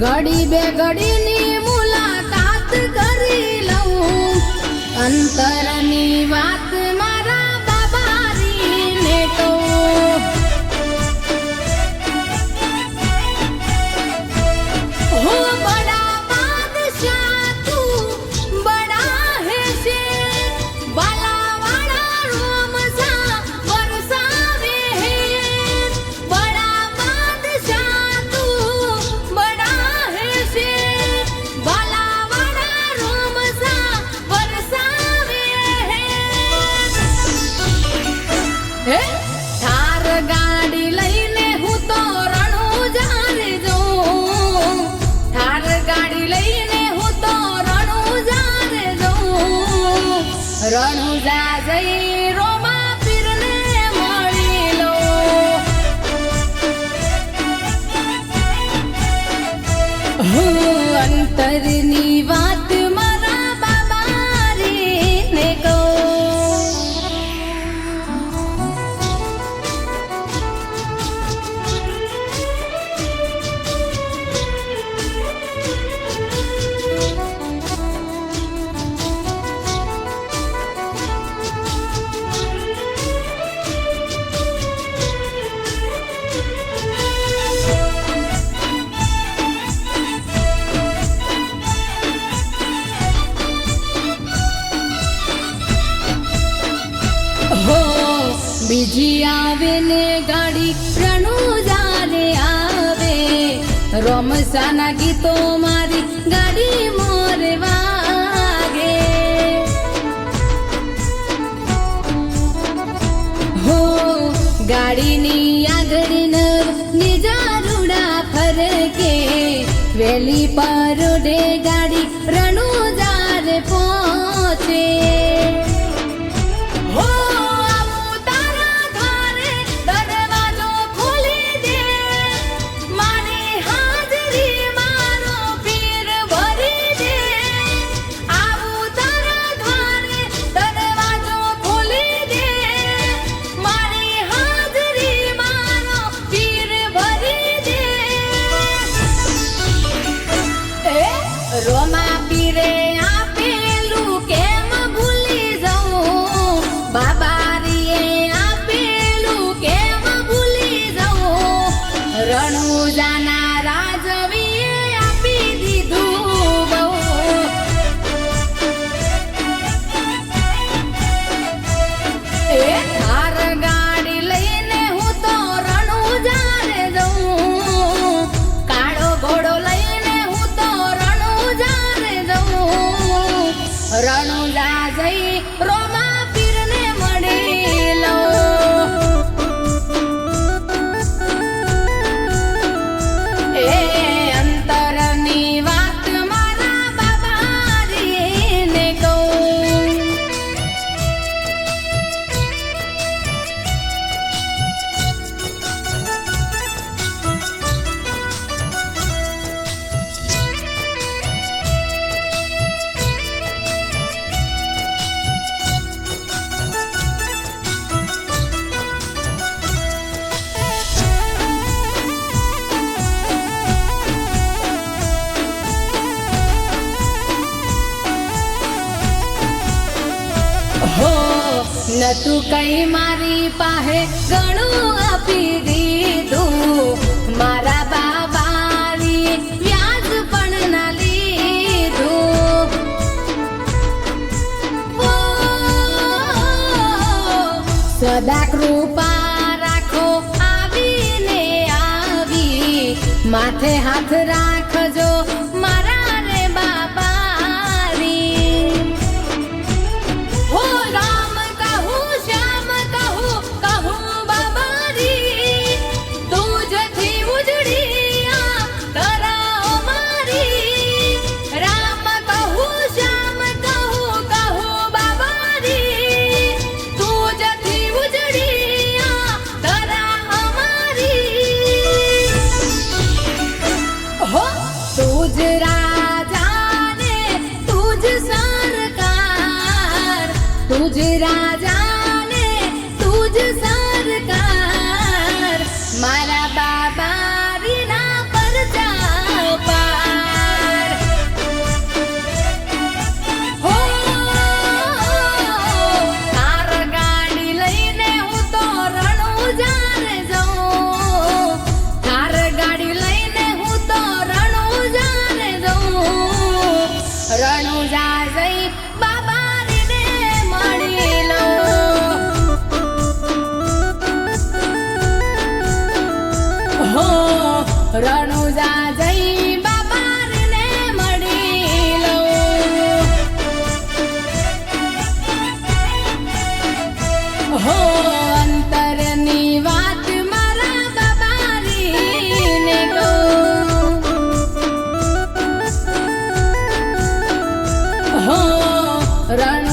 ઘડી બે ઘડીની મુલાકાત કરી લઉં અંતરની વાત મારા બાબારીને કહું હો બડા બાદશાહ તું બડા હે શેર બાલા વાળા રોમ સા વરસાવે હે બડા બાદશાહ તું બડા હે શેર બાલા વાળા રોમ સા વરસાવે હે થાર ગાડી લઈને હું તો રણુજાર જઉં થાર ગાડી લઈને હું તો રણુજાર જઉં રણુજા જઈ રોમા પીરને મળી લો અંતરની વાત મારા બાબારીને કહું હો બીજી આવે ને ગાડી રણુજાને આવે રોમસાના ગીતો મારી ગાડી મોર વાગે હો ગાડીની આગળ નિજારુડા ફરકે વેલી પરોડે ગાડી રણુજાર પહોંચે હો આવું તારા દ્વારે દરવાજો ખોલી દે મારી હાજરી મારો પીર ભરી દે આવું તારા દ્વારે દરવાજો ખોલી દે મારી હાજરી મારો પીર ભરી દે રોમા પીરે આપેલું કેમ ભૂલી જાઉં બાબારીએ આપેલું કેમ ભૂલી જાઉં રણુજાના રાજવીએ આપી દીધું બહુ થાર ગાડી લઈને હું તો રણુજાર જઉં કાળો ઘોડો લઈને હું તો રણુજાર જઉં રણુજા જઈ રોમા પીરને મળી લઉં અંતરની વાત મારા બાબારીને કહું હો નતું કઈ મારી પાસે ઘણું આપી દીધું મારા બાબારી વ્યાજ પણ ના લીધું ઓ સદા કૃપા રાખો આવીને આવી માથે હાથ રાખજો મારા રે બાબારી હો રામ કહું શ્યામ કહું કહું બાબારી તુજથી ઉજળી આ તરાઓ મારી રામ કહું શ્યામ કહું કહું બાબારી તુજથી ઉજળી આ તરા અમારી હો તુજ રાજા ને તુજ સરકાર તુજ રાજા ને તુજ સરકાર મારા બાબારીના પરજા પા રણુજા જઈ બાબાને મળી લઉં. હો રણુજા જઈ બાબાને મળી લઉં. હો અંતરની વાત મારા બાબાને કહું. હો રણ